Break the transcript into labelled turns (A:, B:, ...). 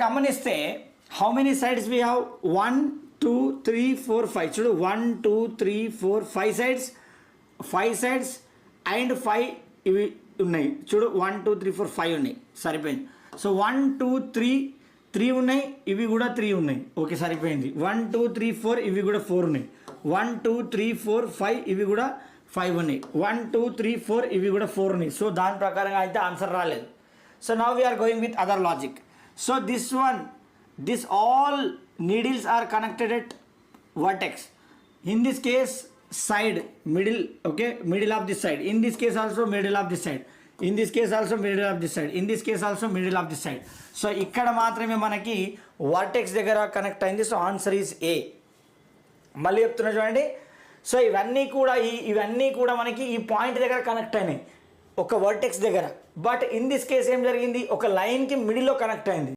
A: గమనిస్తే how many sides we have 1 2 3 4 5 చూడు 1 2 3 4 5 sides 5 sides and 5 ఇవి ఉన్నాయి చూడు 1 2 3 4 5 ఉన్నాయి సరిపోయింది. సో 1 2 3 ఉన్నాయి, ఇవి కూడా 3 ఉన్నాయి. ఓకే సరిపోయింది. 1 2 3 4 ఇవి కూడా 4 ఉన్నాయి. 1 2 3 4 5 ఇవి కూడా 5 ఉన్నాయి. 1 2 3 4 ఇవి కూడా 4 ఉన్నాయి. సో దాని ప్రకారంగా అయితే ఆన్సర్ రాలేదు. So now we are going with other logic. So this all needles are connected at vertex. In this case side middle, okay, middle of this side. In this case also middle of this side. In this case also middle of this side. In this case also middle of this side. So ఇక్కడ మాత్రమే మనకి vertex దగ్గర connect అయింది. So answer is a. మళ్ళీ చెప్తున్నా చూడండి. So ఇవన్నీ కూడా మనకి ఈ పాయింట్ దగ్గర కనెక్ట్ అయినాయి ఒక వర్టెక్స్ దగ్గర. బట్ ఇన్ దిస్ కేస్ ఏం జరిగింది, ఒక లైన్కి మిడిల్లో కనెక్ట్ అయింది.